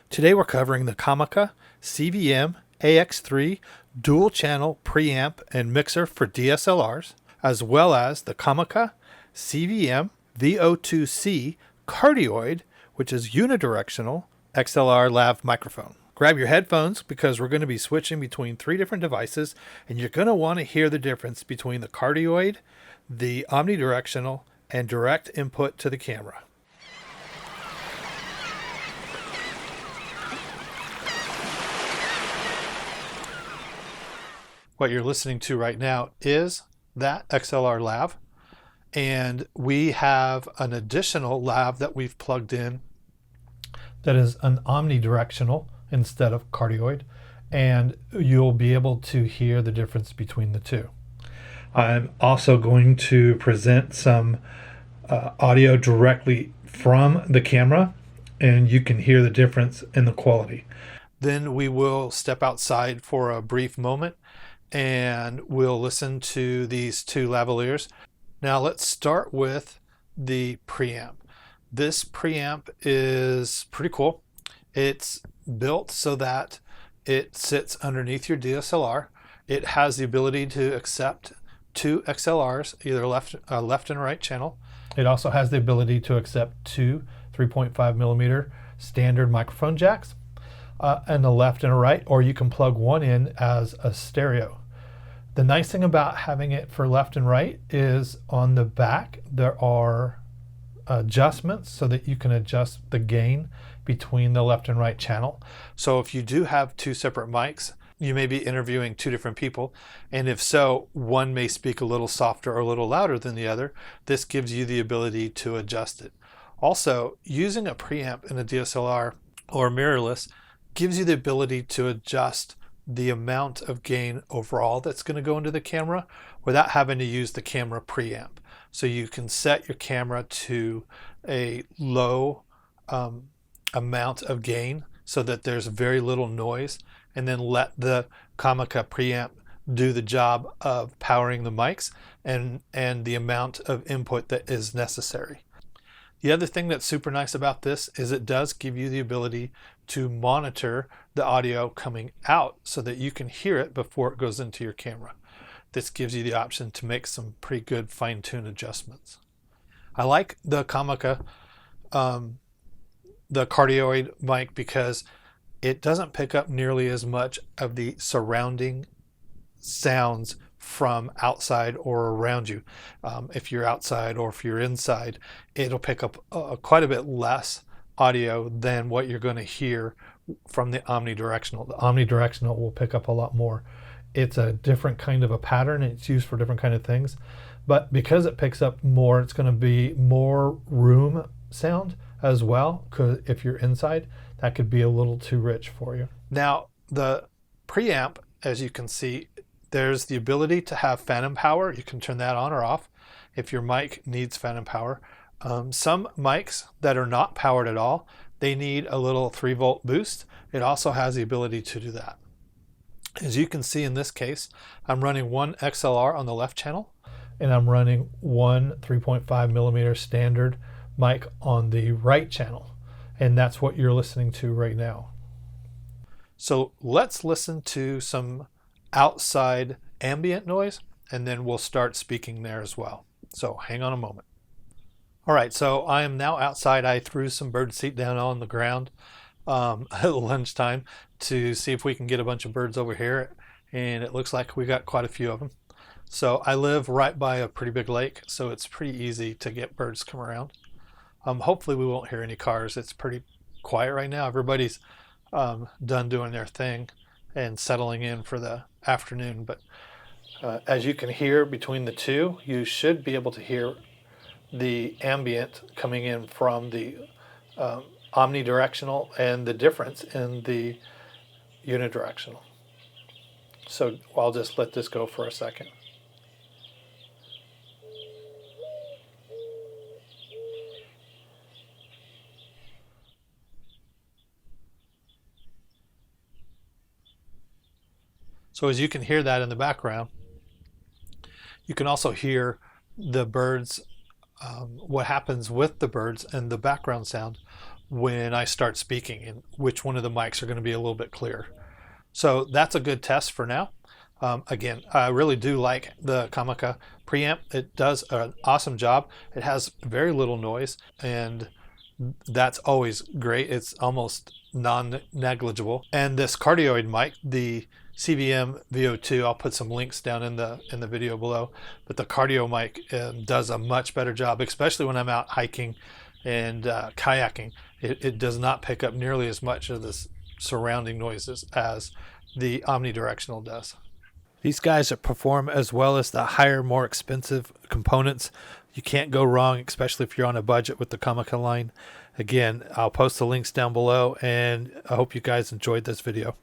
Today we're covering the Comica CVM-AX3 dual channel preamp and mixer for DSLRs, as well as the Comica CVM-VO2C Cardioid, which is unidirectional XLR lav microphone. Grab your headphones because we're going to be switching between three different devices, and you're going to want to hear the difference between the Cardioid, the omnidirectional, and direct input to the camera. What you're listening to right now is that XLR lav, and we have an additional lav that we've plugged in that is an omnidirectional instead of cardioid, and you'll be able to hear the difference between the two. I'm also going to present some audio directly from the camera, and you can hear the difference in the quality. Then we will step outside for a brief moment and we'll listen to these two lavaliers. Now let's start with the preamp. This preamp is pretty cool. It's built so that it sits underneath your DSLR. It has the ability to accept two XLRs, either left and right channel. It also has the ability to accept two 3.5 millimeter standard microphone jacks, and a left and a right, or you can plug one in as a stereo. The nice thing about having it for left and right is on the back there are adjustments so that you can adjust the gain between the left and right channel. So if you do have two separate mics, you may be interviewing two different people, and if so, one may speak a little softer or a little louder than the other. This gives you the ability to adjust it. Also, using a preamp in a DSLR or mirrorless gives you the ability to adjust the amount of gain overall that's going to go into the camera without having to use the camera preamp. So you can set your camera to a low amount of gain so that there's very little noise, and then let the Comica preamp do the job of powering the mics and the amount of input that is necessary. The other thing that's super nice about this is it does give you the ability to monitor the audio coming out so that you can hear it before it goes into your camera. This gives you the option to make some pretty good fine-tune adjustments. I like the Comica, the Cardioid mic, because it doesn't pick up nearly as much of the surrounding sounds from outside or around you. If you're outside or if you're inside, it'll pick up quite a bit less audio than what you're going to hear from the omnidirectional. The omnidirectional will pick up a lot more. It's a different kind of a pattern. It's used for different kind of things, but because it picks up more, it's going to be more room sound as well, because if you're inside, that could be a little too rich for you. Now the preamp, as you can see, there's the ability to have phantom power. You can turn that on or off if your mic needs phantom power. Some mics that are not powered at all, they need a little 3-volt boost. It also has the ability to do that. As you can see in this case, I'm running one XLR on the left channel, and I'm running one 3.5 millimeter standard mic on the right channel. And that's what you're listening to right now. So let's listen to some outside ambient noise, and then we'll start speaking there as well. So hang on a moment. All right, so I am now outside. I threw some bird seed down on the ground at lunchtime to see if we can get a bunch of birds over here, and it looks like we got quite a few of them. So I live right by a pretty big lake, so it's pretty easy to get birds to come around. Hopefully we won't hear any cars. It's pretty quiet right now. Everybody's done doing their thing and settling in for the afternoon, but as you can hear between the two, you should be able to hear the ambient coming in from the omnidirectional and the difference in the unidirectional. So I'll just let this go for a second. So as you can hear that in the background, you can also hear the birds, what happens with the birds and the background sound when I start speaking and which one of the mics are going to be a little bit clearer. So that's a good test for now. Again, I really do like the Comica preamp. It does an awesome job. It has very little noise, and that's always great. It's almost non-negligible. And this Cardioid mic, the CVM-VO2, I'll put some links down in the video below, but the Cardioid mic does a much better job, especially when I'm out hiking and kayaking. It does not pick up nearly as much of the surrounding noises as the omnidirectional does. These guys perform as well as the higher, more expensive components. You can't go wrong, especially if you're on a budget with the Comica line. Again, I'll post the links down below, and I hope you guys enjoyed this video.